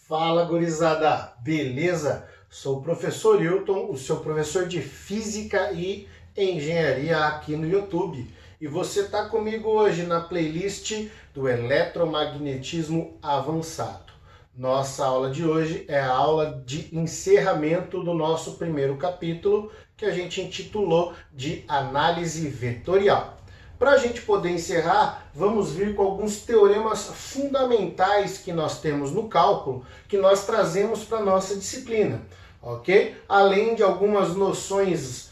Fala, gurizada! Beleza? Sou o professor Hilton, o seu professor de Física e Engenharia aqui no YouTube. E você está comigo hoje na playlist do Eletromagnetismo Avançado. Nossa aula de hoje é a aula de encerramento do nosso primeiro capítulo, que a gente intitulou de Análise Vetorial. Para a gente poder encerrar, vamos vir com alguns teoremas fundamentais que nós temos no cálculo, que nós trazemos para a nossa disciplina, ok? Além de algumas noções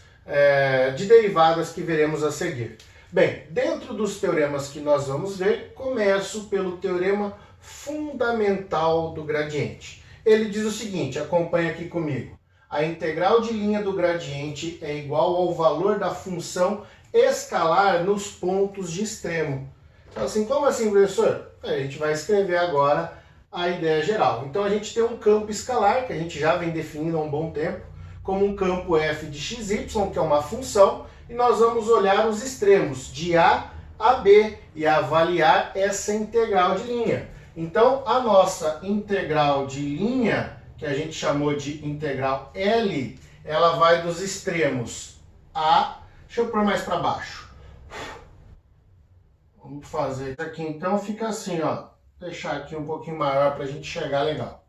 de derivadas que veremos a seguir. Bem, dentro dos teoremas que nós vamos ver, começo pelo teorema fundamental do gradiente. Ele diz o seguinte, acompanha aqui comigo. A integral de linha do gradiente é igual ao valor da função escalar nos pontos de extremo. Então, assim, como assim, professor? A gente vai escrever agora a ideia geral. Então, a gente tem um campo escalar, que a gente já vem definindo há um bom tempo, como um campo f de xy, que é uma função, e nós vamos olhar os extremos, de A a B, e avaliar essa integral de linha. Então, a nossa integral de linha, que a gente chamou de integral L, ela vai dos extremos A. Deixa eu pôr mais para baixo. Vamos fazer isso aqui então, fica assim, ó. Deixar aqui um pouquinho maior para a gente chegar legal.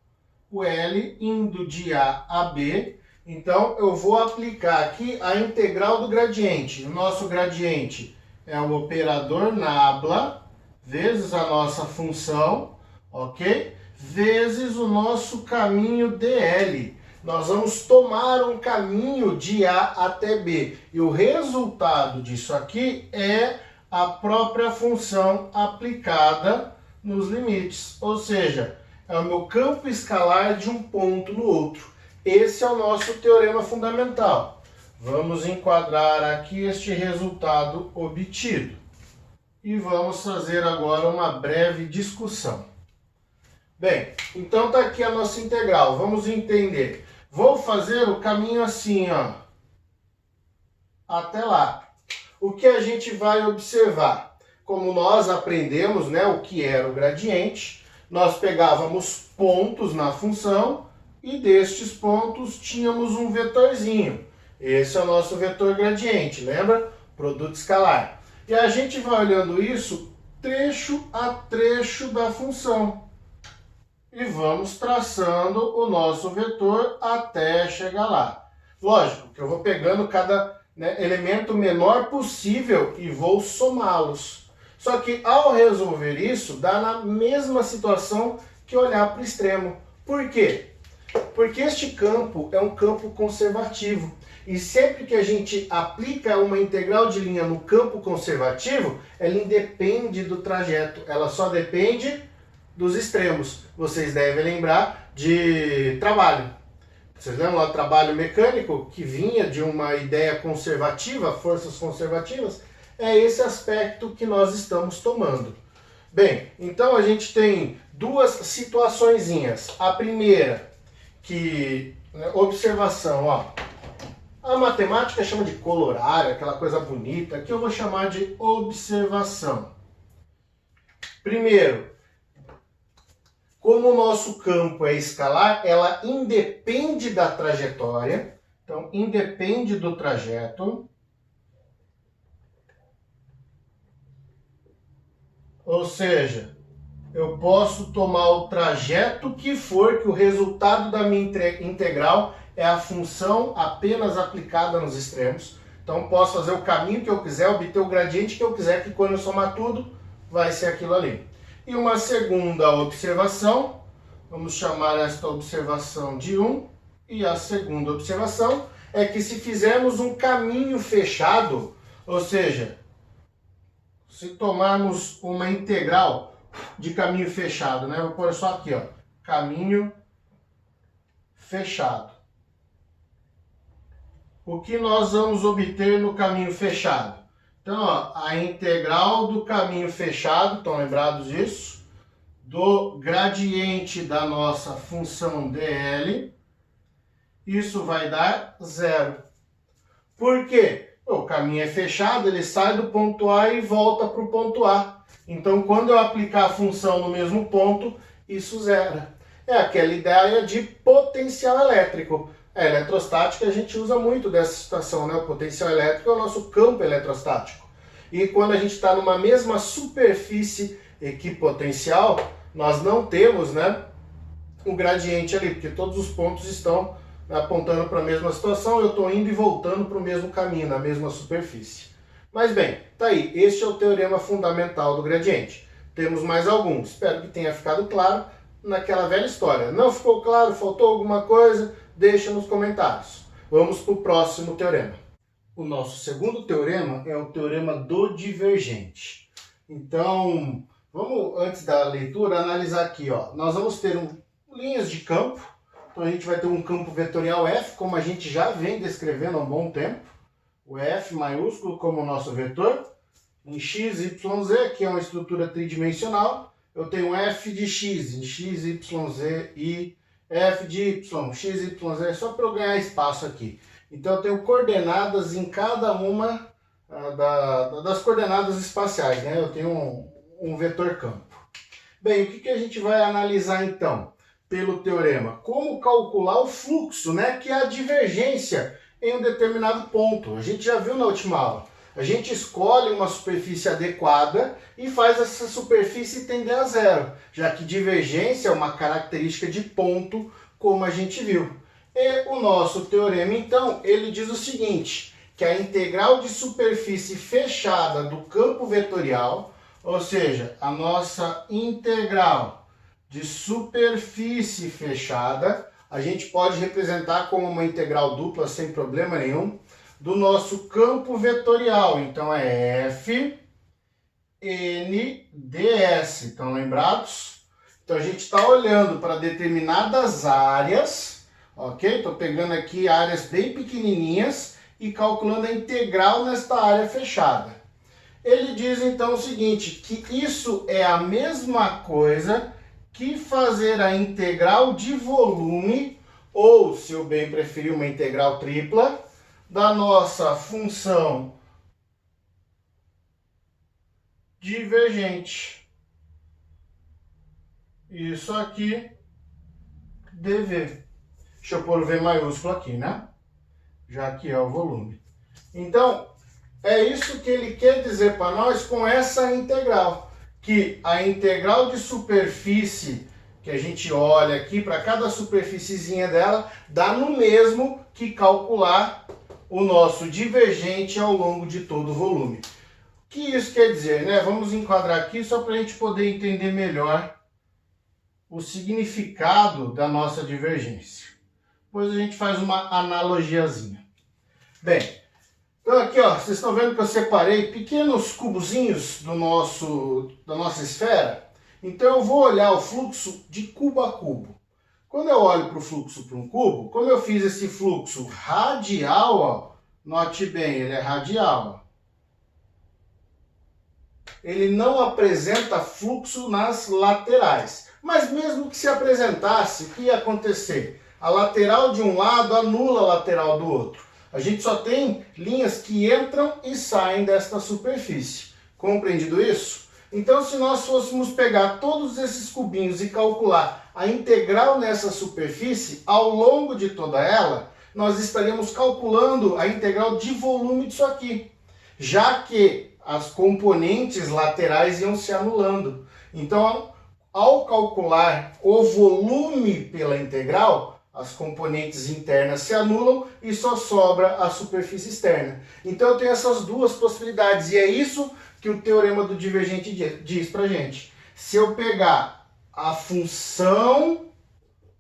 O L indo de A a B. Então eu vou aplicar aqui a integral do gradiente. O nosso gradiente é o operador nabla vezes a nossa função, ok? Vezes o nosso caminho dl. Nós vamos tomar um caminho de A até B. E o resultado disso aqui é a própria função aplicada nos limites. Ou seja, é o meu campo escalar de um ponto no outro. Esse é o nosso teorema fundamental. Vamos enquadrar aqui este resultado obtido. E vamos fazer agora uma breve discussão. Bem, então está aqui a nossa integral. Vamos entender. Vou fazer o caminho assim, ó, até lá. O que a gente vai observar? Como nós aprendemos, né, o que era o gradiente, nós pegávamos pontos na função e destes pontos tínhamos um vetorzinho. Esse é o nosso vetor gradiente, lembra? Produto escalar. E a gente vai olhando isso trecho a trecho da função. E vamos traçando o nosso vetor até chegar lá. Lógico que eu vou pegando cada elemento menor possível e vou somá-los. Só que ao resolver isso, dá na mesma situação que olhar para o extremo. Por quê? Porque este campo é um campo conservativo. E sempre que a gente aplica uma integral de linha no campo conservativo, ela independe do trajeto. Ela só depende dos extremos. Vocês devem lembrar de trabalho. Vocês lembram lá do trabalho mecânico, que vinha de uma ideia conservativa, forças conservativas? É esse aspecto que nós estamos tomando. Bem, então a gente tem duas situaçõezinhas. A primeira, observação, ó. A matemática chama de colorário, aquela coisa bonita, que eu vou chamar de observação. Primeiro, como o nosso campo é escalar, ela independe da trajetória. Então, independe do trajeto. Ou seja, eu posso tomar o trajeto que for, que o resultado da minha integral é a função apenas aplicada nos extremos. Então, posso fazer o caminho que eu quiser, obter o gradiente que eu quiser, que quando eu somar tudo, vai ser aquilo ali. E uma segunda observação, vamos chamar esta observação de 1, e a segunda observação é que se fizermos um caminho fechado, ou seja, se tomarmos uma integral de caminho fechado, né? Vou pôr só aqui, ó, caminho fechado. O que nós vamos obter no caminho fechado? Então, ó, a integral do caminho fechado, estão lembrados disso? Do gradiente da nossa função dl, isso vai dar 0. Por quê? O caminho é fechado, ele sai do ponto A e volta para o ponto A. Então, quando eu aplicar a função no mesmo ponto, isso zera. é aquela ideia de potencial elétrico. A eletrostática a gente usa muito dessa situação, né? O potencial elétrico é o nosso campo eletrostático. E quando a gente está numa mesma superfície equipotencial, nós não temos, né, o gradiente ali, porque todos os pontos estão apontando para a mesma situação, eu estou indo e voltando para o mesmo caminho, na mesma superfície. Mas bem, tá aí, este é o teorema fundamental do gradiente. Temos mais alguns, espero que tenha ficado claro naquela velha história. Não ficou claro, faltou alguma coisa? Deixa nos comentários. Vamos para o próximo teorema. O nosso segundo teorema é o teorema do divergente. Então, vamos, antes da leitura, analisar aqui. Ó. Nós vamos ter linhas de campo. Então, a gente vai ter um campo vetorial F, como a gente já vem descrevendo há um bom tempo. O F maiúsculo como o nosso vetor. Em x, y, z, que é uma estrutura tridimensional. Eu tenho F de x, em x, y, z e F de y, x, y, z, só para eu ganhar espaço aqui. Então eu tenho coordenadas em cada uma das coordenadas espaciais, né? Eu tenho um vetor campo. Bem, o que a gente vai analisar então pelo teorema? Como calcular o fluxo, né? Que é a divergência em um determinado ponto. A gente já viu na última aula. A gente escolhe uma superfície adequada e faz essa superfície tender a zero, já que divergência é uma característica de ponto, como a gente viu. E o nosso teorema, então, ele diz o seguinte, que a integral de superfície fechada do campo vetorial, ou seja, a nossa integral de superfície fechada, a gente pode representar como uma integral dupla sem problema nenhum, do nosso campo vetorial. Então é F, N, ds. Estão lembrados? Então a gente está olhando para determinadas áreas, ok? Estou pegando aqui áreas bem pequenininhas e calculando a integral nesta área fechada. Ele diz então o seguinte, que isso é a mesma coisa que fazer a integral de volume, ou, se eu bem preferir, uma integral tripla, da nossa função divergente. Isso aqui, dv. Deixa eu pôr o V maiúsculo aqui, né? Já que é o volume. Então, é isso que ele quer dizer para nós com essa integral. Que a integral de superfície que a gente olha aqui, para cada superfíciezinha dela, dá no mesmo que calcular o nosso divergente ao longo de todo o volume. O que isso quer dizer, né? Vamos enquadrar aqui só para a gente poder entender melhor o significado da nossa divergência. Depois a gente faz uma analogiazinha. Bem, então aqui ó, vocês estão vendo que eu separei pequenos cubozinhos da nossa esfera. Então eu vou olhar o fluxo de cubo a cubo. Quando eu olho para o fluxo para um cubo, como eu fiz esse fluxo radial, ó, note bem, ele é radial. Ele não apresenta fluxo nas laterais. Mas mesmo que se apresentasse, o que ia acontecer? A lateral de um lado anula a lateral do outro. A gente só tem linhas que entram e saem desta superfície. Compreendido isso? Então, se nós fôssemos pegar todos esses cubinhos e calcular a integral nessa superfície, ao longo de toda ela, nós estaríamos calculando a integral de volume disso aqui, já que as componentes laterais iam se anulando. Então, ao calcular o volume pela integral, as componentes internas se anulam e só sobra a superfície externa. Então, eu tenho essas duas possibilidades, e é isso que o teorema do divergente diz pra gente. Se eu pegar a função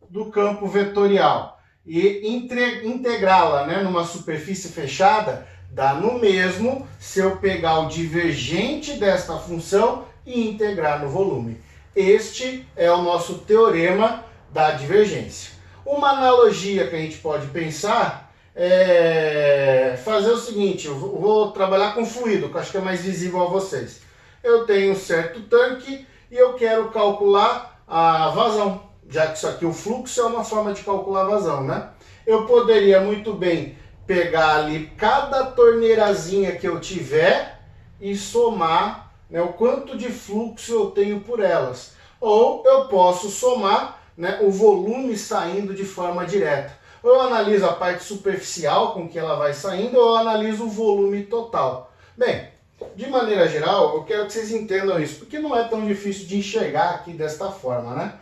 do campo vetorial e integrá-la, né, numa superfície fechada, dá no mesmo se eu pegar o divergente desta função e integrar no volume. Este é o nosso teorema da divergência. Uma analogia que a gente pode pensar é fazer o seguinte, eu vou trabalhar com fluido, que eu acho que é mais visível a vocês. Eu tenho um certo tanque e eu quero calcular a vazão, já que isso aqui, o fluxo, é uma forma de calcular a vazão, né? Eu poderia muito bem pegar ali cada torneirazinha que eu tiver e somar, né, o quanto de fluxo eu tenho por elas. Ou eu posso somar né, o volume saindo de forma direta. Ou eu analiso a parte superficial com que ela vai saindo, ou eu analiso o volume total. Bem, de maneira geral, eu quero que vocês entendam isso, porque não é tão difícil de enxergar aqui desta forma, né?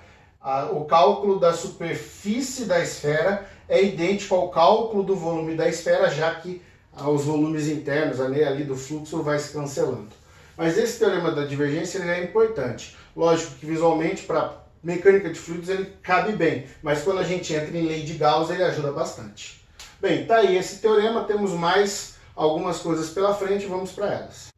O cálculo da superfície da esfera é idêntico ao cálculo do volume da esfera, já que os volumes internos ali do fluxo vai se cancelando. Mas esse teorema da divergência ele é importante. Lógico que visualmente para mecânica de fluidos ele cabe bem, mas quando a gente entra em lei de Gauss ele ajuda bastante. Bem, tá aí esse teorema, temos mais algumas coisas pela frente, vamos para elas.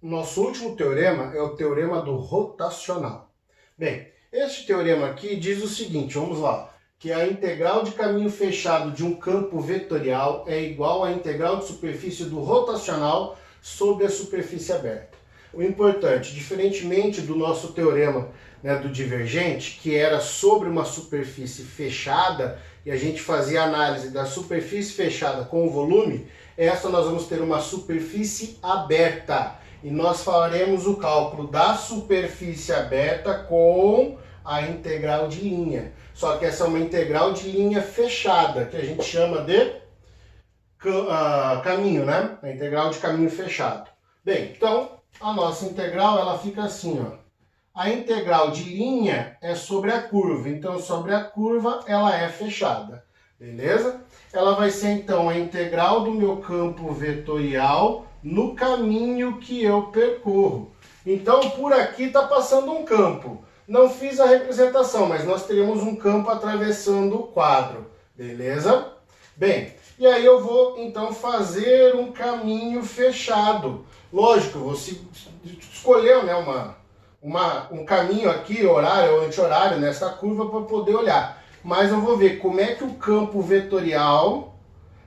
O nosso último teorema é o teorema do rotacional. Bem, este teorema aqui diz o seguinte, vamos lá, que a integral de caminho fechado de um campo vetorial é igual à integral de superfície do rotacional sobre a superfície aberta. O importante, diferentemente do nosso teorema, né, do divergente, que era sobre uma superfície fechada, e a gente fazia análise da superfície fechada com o volume, essa nós vamos ter uma superfície aberta. E nós faremos o cálculo da superfície aberta com a integral de linha. Só que essa é uma integral de linha fechada, que a gente chama de caminho, né? A integral de caminho fechado. Bem, então a nossa integral ela fica assim, ó. A integral de linha é sobre a curva, então sobre a curva ela é fechada, beleza? Ela vai ser então a integral do meu campo vetorial no caminho que eu percorro. Então por aqui está passando um campo. Não fiz a representação, mas nós teremos um campo atravessando o quadro, beleza? Bem, e aí eu vou então fazer um caminho fechado. Lógico, você escolheu, né, um caminho aqui, horário ou anti-horário, nessa curva para poder olhar. Mas eu vou ver como é que o campo vetorial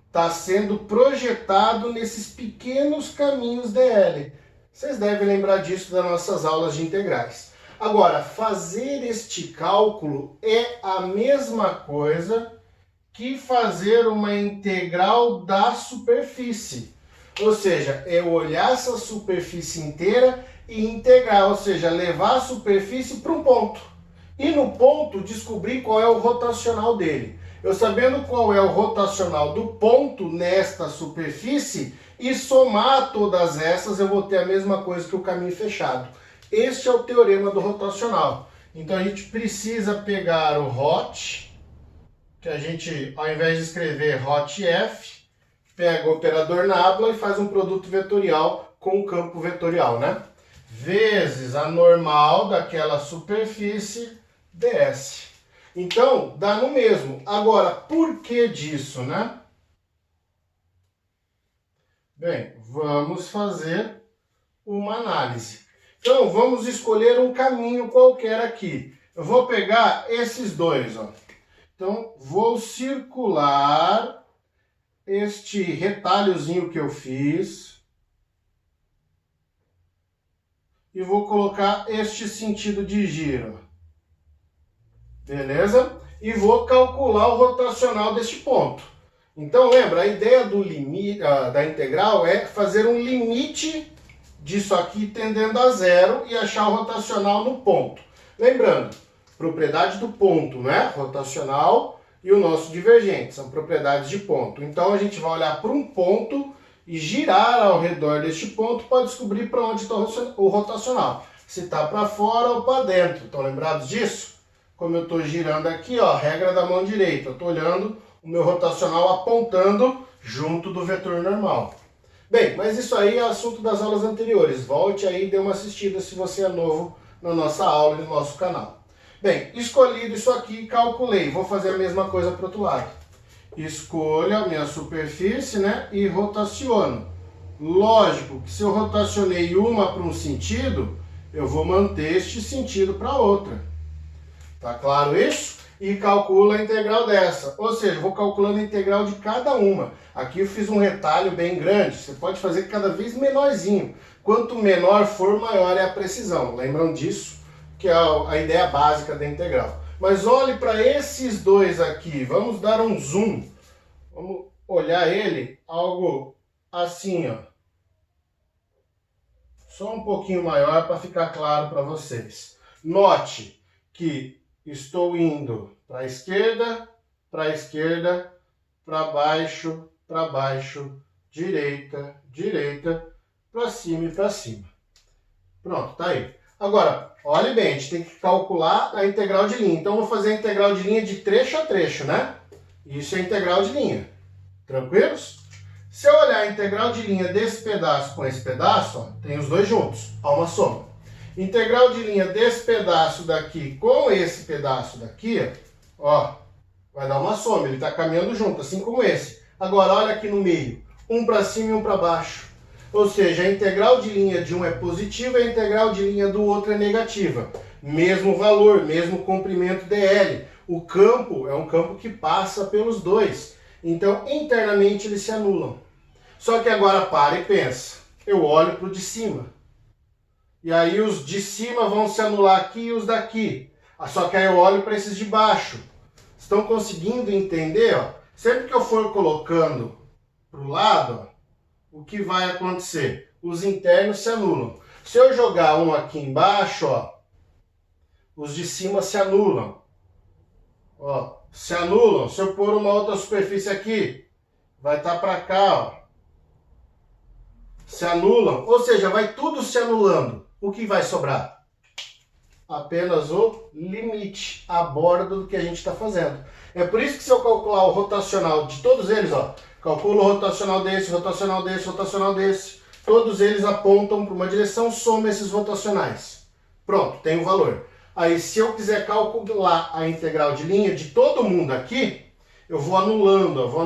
está sendo projetado nesses pequenos caminhos dl. Vocês devem lembrar disso das nossas aulas de integrais. Agora, fazer este cálculo é a mesma coisa que fazer uma integral da superfície. Ou seja, é olhar essa superfície inteira e integrar, ou seja, levar a superfície para um ponto. E no ponto descobrir qual é o rotacional dele. Eu sabendo qual é o rotacional do ponto nesta superfície e somar todas essas, eu vou ter a mesma coisa que o caminho fechado. Este é o teorema do rotacional. Então a gente precisa pegar o hot, que a gente, ao invés de escrever hot f, pega o operador nabla e faz um produto vetorial com o campo vetorial, né? Vezes a normal daquela superfície ds. Então, dá no mesmo. Agora, por que disso, né? Bem, vamos fazer uma análise. Então, vamos escolher um caminho qualquer aqui. Eu vou pegar esses dois, ó. Então, vou circular este retalhozinho que eu fiz e vou colocar este sentido de giro. Beleza? E vou calcular o rotacional deste ponto. Então, lembra, a ideia do limite, da integral é fazer um limite disso aqui tendendo a zero e achar o rotacional no ponto. Lembrando, propriedade do ponto, né? Rotacional e o nosso divergente, são propriedades de ponto. Então a gente vai olhar para um ponto e girar ao redor deste ponto para descobrir para onde está o rotacional. Se está para fora ou para dentro. Estão lembrados disso? Como eu estou girando aqui, ó, regra da mão direita. Eu estou olhando o meu rotacional apontando junto do vetor normal. Bem, mas isso aí é assunto das aulas anteriores. Volte aí e dê uma assistida se você é novo na nossa aula e no nosso canal. Bem, escolhido isso aqui, calculei. Vou fazer a mesma coisa para o outro lado. Escolho a minha superfície, né, e rotaciono. Lógico que se eu rotacionei uma para um sentido, eu vou manter este sentido para outra. Tá claro isso? E calculo a integral dessa. Ou seja, vou calculando a integral de cada uma. Aqui eu fiz um retalho bem grande. Você pode fazer cada vez menorzinho. Quanto menor for, maior é a precisão. Lembram disso? Que é a ideia básica da integral. Mas olhe para esses dois aqui. Vamos dar um zoom. Vamos olhar ele algo assim, ó. Só um pouquinho maior para ficar claro para vocês. Note que estou indo para a esquerda, para baixo, direita, para cima e para cima. Pronto, tá aí. Agora, olhe bem, a gente tem que calcular a integral de linha. Então, eu vou fazer a integral de linha de trecho a trecho, né? Isso é integral de linha. Tranquilos? Se eu olhar a integral de linha desse pedaço com esse pedaço, ó, tem os dois juntos, há uma soma. Integral de linha desse pedaço daqui com esse pedaço daqui, ó, vai dar uma soma, ele está caminhando junto, assim como esse. Agora, olha aqui no meio, um para cima e um para baixo. Ou seja, a integral de linha de um é positiva e a integral de linha do outro é negativa. Mesmo valor, mesmo comprimento dl. O campo é um campo que passa pelos dois. Então, internamente, eles se anulam. Só que agora para e pensa. Eu olho para o de cima. E aí os de cima vão se anular aqui e os daqui. Só que aí eu olho para esses de baixo. Estão conseguindo entender? Ó? Sempre que eu for colocando para o lado, ó, o que vai acontecer? Os internos se anulam. Se eu jogar um aqui embaixo, ó, os de cima se anulam. Ó, se anulam. Se eu pôr uma outra superfície aqui, vai estar para cá, ó. Se anulam. Ou seja, vai tudo se anulando. O que vai sobrar? Apenas o limite, a borda do que a gente está fazendo. É por isso que se eu calcular o rotacional de todos eles, ó, calculo o rotacional desse, rotacional desse, rotacional desse, todos eles apontam para uma direção, soma esses rotacionais. Pronto, tem o valor. Aí se eu quiser calcular a integral de linha de todo mundo aqui, eu vou anulando, ó, vou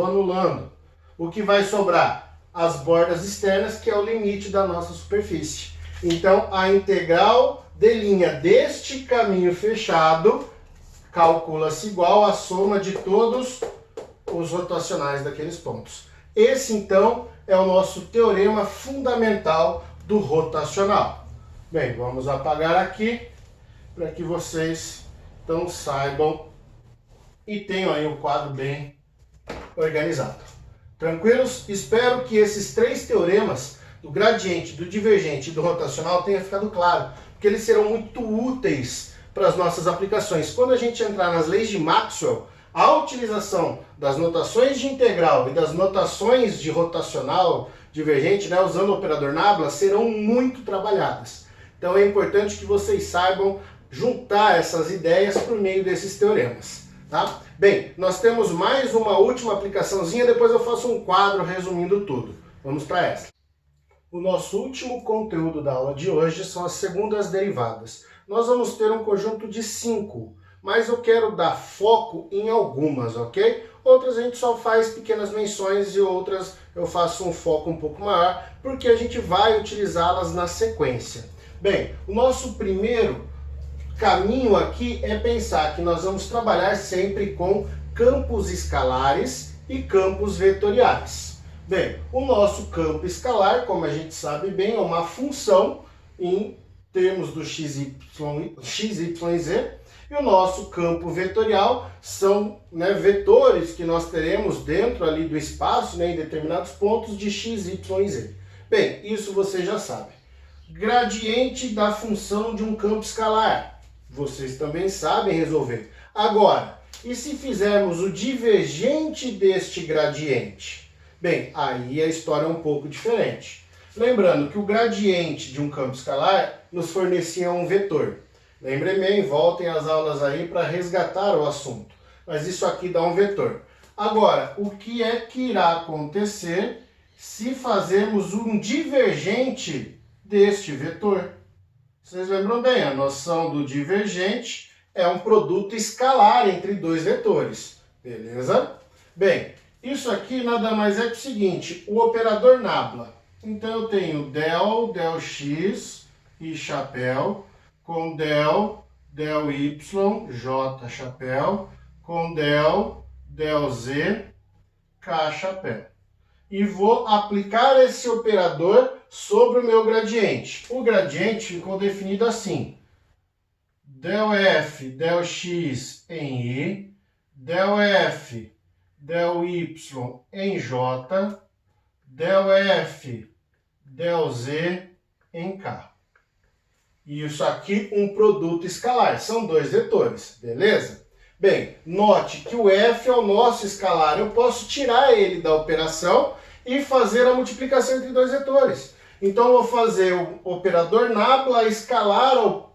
anulando. O que vai sobrar? As bordas externas, que é o limite da nossa superfície. Então, a integral de linha deste caminho fechado calcula-se igual à soma de todos os rotacionais daqueles pontos. Esse, então, é o nosso teorema fundamental do rotacional. Bem, vamos apagar aqui para que vocês então saibam e tenham aí um quadro bem organizado. Tranquilos? Espero que esses três teoremas do gradiente, do divergente e do rotacional tenha ficado claro, porque eles serão muito úteis para as nossas aplicações. Quando a gente entrar nas leis de Maxwell, a utilização das notações de integral e das notações de rotacional divergente, né, usando o operador nabla, serão muito trabalhadas. Então é importante que vocês saibam juntar essas ideias por meio desses teoremas. Tá? Bem, nós temos mais uma última aplicaçãozinha, depois eu faço um quadro resumindo tudo. Vamos para essa. O nosso último conteúdo da aula de hoje são as segundas derivadas. Nós vamos ter um conjunto de 5, mas eu quero dar foco em algumas, ok? Outras a gente só faz pequenas menções e outras eu faço um foco um pouco maior, porque a gente vai utilizá-las na sequência. Bem, o nosso primeiro caminho aqui é pensar que nós vamos trabalhar sempre com campos escalares e campos vetoriais. Bem, o nosso campo escalar, como a gente sabe bem, é uma função em termos do x, y e z, e o nosso campo vetorial são, né, vetores que nós teremos dentro ali do espaço, né, em determinados pontos de x, y e z. Bem, isso você já sabe. Gradiente da função de um campo escalar. Vocês também sabem resolver. Agora, e se fizermos o divergente deste gradiente? Bem, aí a história é um pouco diferente. Lembrando que o gradiente de um campo escalar nos fornecia um vetor. Lembrem bem, voltem às aulas aí para resgatar o assunto. Mas isso aqui dá um vetor. Agora, o que é que irá acontecer se fazermos um divergente deste vetor? Vocês lembram bem, a noção do divergente é um produto escalar entre dois vetores, beleza? Bem, isso aqui nada mais é que o seguinte, o operador nabla. Então eu tenho del x e chapéu, com del y, j chapéu, com del z, k chapéu. E vou aplicar esse operador sobre o meu gradiente. O gradiente ficou definido assim. Del f, del x em i, del f, del y em j, del f, del z em k. e isso aqui um produto escalar. São dois vetores, beleza? Bem, note que o f é o nosso escalar. Eu posso tirar ele da operação e fazer a multiplicação entre dois vetores. Então, eu vou fazer o operador nabla escalar, o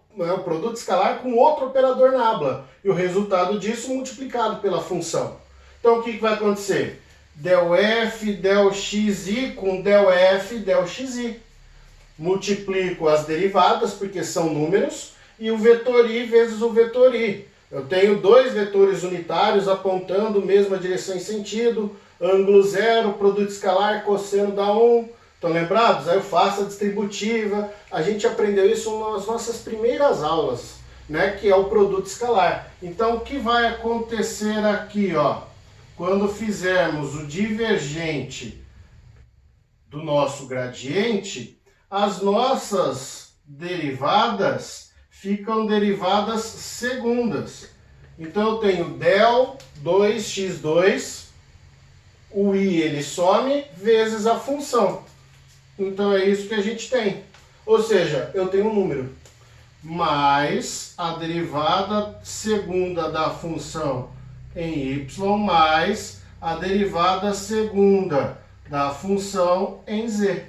produto escalar, com outro operador nabla. E o resultado disso multiplicado pela função. Então, o que vai acontecer? Del f, del xi com del f, del xi. Multiplico as derivadas, porque são números, e o vetor i vezes o vetor i. Eu tenho dois vetores unitários apontando mesma direção e sentido, ângulo zero, produto escalar, cosseno dá 1. Estão lembrados? Aí eu faço a distributiva. A gente aprendeu isso nas nossas primeiras aulas, né? Que é o produto escalar. Então, o que vai acontecer aqui, ó? Quando fizermos o divergente do nosso gradiente, as nossas derivadas ficam derivadas segundas. Então, eu tenho del 2x2, o i ele some, vezes a função. Então, é isso que a gente tem. Ou seja, eu tenho um número mais a derivada segunda da função em y mais a derivada segunda da função em z.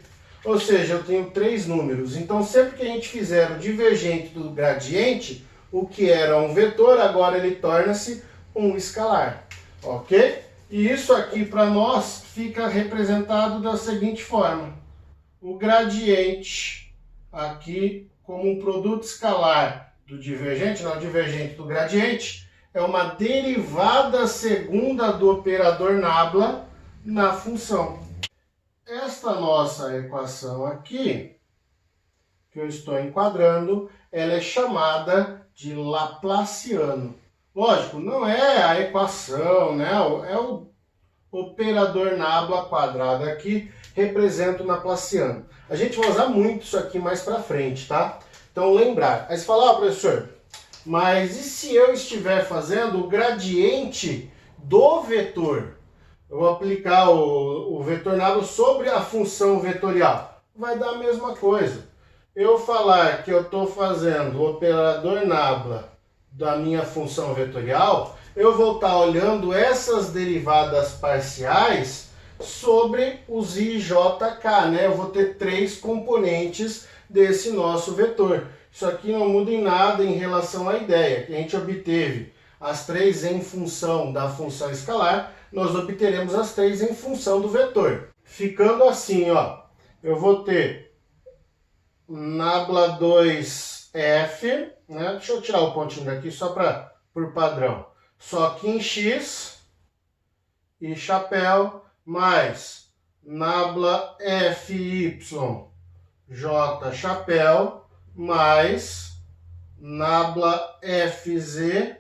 Ou seja, eu tenho três números. Então, sempre que a gente fizer o divergente do gradiente, o que era um vetor, agora ele torna-se um escalar. Ok? E isso aqui, para nós, fica representado da seguinte forma. O gradiente aqui, como um produto escalar do divergente, não, o divergente do gradiente, é uma derivada segunda do operador nabla na função. Esta nossa equação aqui, que eu estou enquadrando, ela é chamada de Laplaciano. Lógico, não é a equação, né? É o operador nabla quadrado aqui, representa o Laplaciano. A gente vai usar muito isso aqui mais para frente, tá? Então, lembrar. Aí você fala, professor, mas e se eu estiver fazendo o gradiente do vetor? Eu vou aplicar o vetor nabla sobre a função vetorial. Vai dar a mesma coisa. Eu falar que eu estou fazendo o operador nabla da minha função vetorial, eu vou estar olhando essas derivadas parciais sobre os i e jk, né? Eu vou ter três componentes desse nosso vetor. Isso aqui não muda em nada em relação à ideia, que a gente obteve as três em função da função escalar, nós obteremos as três em função do vetor. Ficando assim, ó, eu vou ter nabla 2f, né? Deixa eu tirar o pontinho daqui só por padrão. Só que em x e chapéu mais nabla fy j chapéu mais nabla fz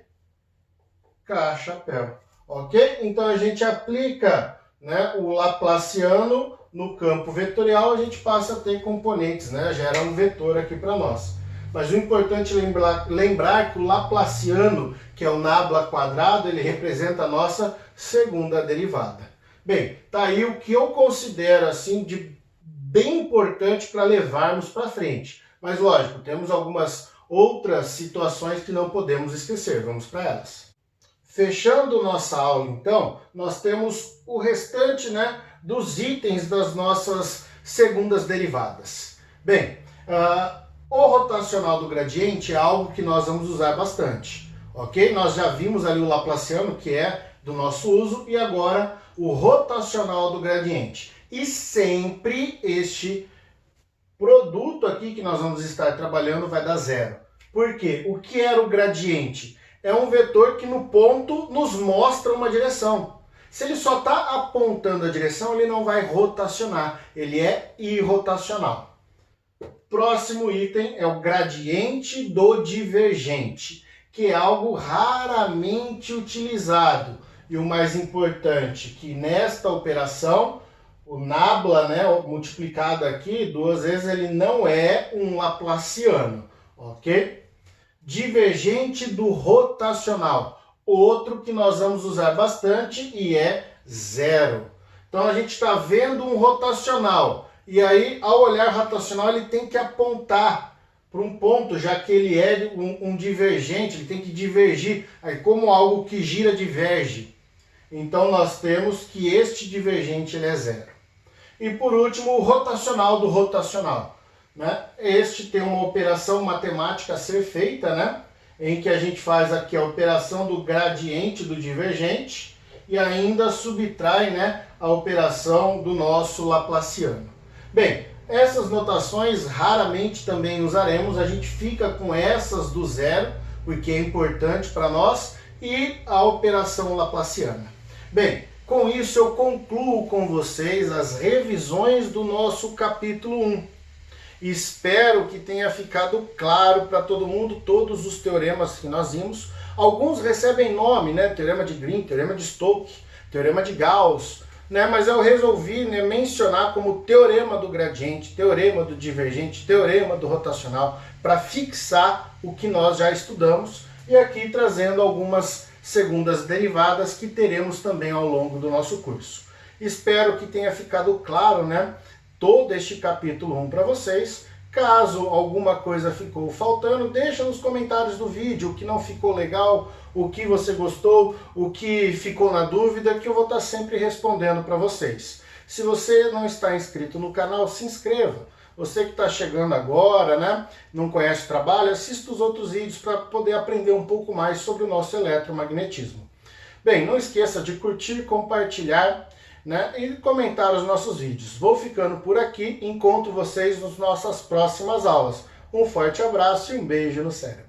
k chapéu. Ok? Então a gente aplica, né, o Laplaciano no campo vetorial, a gente passa a ter componentes, né? Gera um vetor aqui para nós. Mas o importante é lembrar que o Laplaciano, que é o nabla quadrado, ele representa a nossa segunda derivada. Bem, tá aí o que eu considero assim de bem importante para levarmos para frente. Mas lógico, temos algumas outras situações que não podemos esquecer. Vamos para elas. Fechando nossa aula, então, nós temos o restante, né, dos itens das nossas segundas derivadas. Bem, o rotacional do gradiente é algo que nós vamos usar bastante, ok? Nós já vimos ali o Laplaciano, que é do nosso uso, e agora o rotacional do gradiente. E sempre este produto aqui que nós vamos estar trabalhando vai dar zero. Por quê? O que era o gradiente? É um vetor que no ponto nos mostra uma direção. Se ele só está apontando a direção, ele não vai rotacionar. Ele é irrotacional. Próximo item é o gradiente do divergente, que é algo raramente utilizado. E o mais importante, que nesta operação, o nabla, né, multiplicado aqui duas vezes, ele não é um Laplaciano, ok? Divergente do rotacional, outro que nós vamos usar bastante e é zero. Então a gente está vendo um rotacional e aí ao olhar o rotacional ele tem que apontar para um ponto, já que ele é um divergente, ele tem que divergir, aí como algo que gira diverge. Então nós temos que este divergente ele é zero. E por último, o rotacional do rotacional, né? Este tem uma operação matemática a ser feita, né? Em que a gente faz aqui a operação do gradiente do divergente e ainda subtrai, né, a operação do nosso laplaciano. Bem, essas notações raramente também usaremos, a gente fica com essas do zero, porque é importante para nós, e a operação laplaciana. Bem, com isso eu concluo com vocês as revisões do nosso capítulo 1. Espero que tenha ficado claro para todo mundo todos os teoremas que nós vimos. Alguns recebem nome, né? Teorema de Green, Teorema de Stokes, Teorema de Gauss, né? Mas eu resolvi, né, mencionar como Teorema do Gradiente, Teorema do Divergente, Teorema do Rotacional, para fixar o que nós já estudamos e aqui trazendo algumas segundas derivadas que teremos também ao longo do nosso curso. Espero que tenha ficado claro, né, todo este capítulo 1 para vocês. Caso alguma coisa ficou faltando, deixa nos comentários do vídeo o que não ficou legal, o que você gostou, o que ficou na dúvida, que eu vou estar sempre respondendo para vocês. Se você não está inscrito no canal, se inscreva. Você que está chegando agora, né, não conhece o trabalho, assista os outros vídeos para poder aprender um pouco mais sobre o nosso eletromagnetismo. Bem, não esqueça de curtir, compartilhar, né, e comentar os nossos vídeos. Vou ficando por aqui, encontro vocês nas nossas próximas aulas. Um forte abraço e um beijo no cérebro.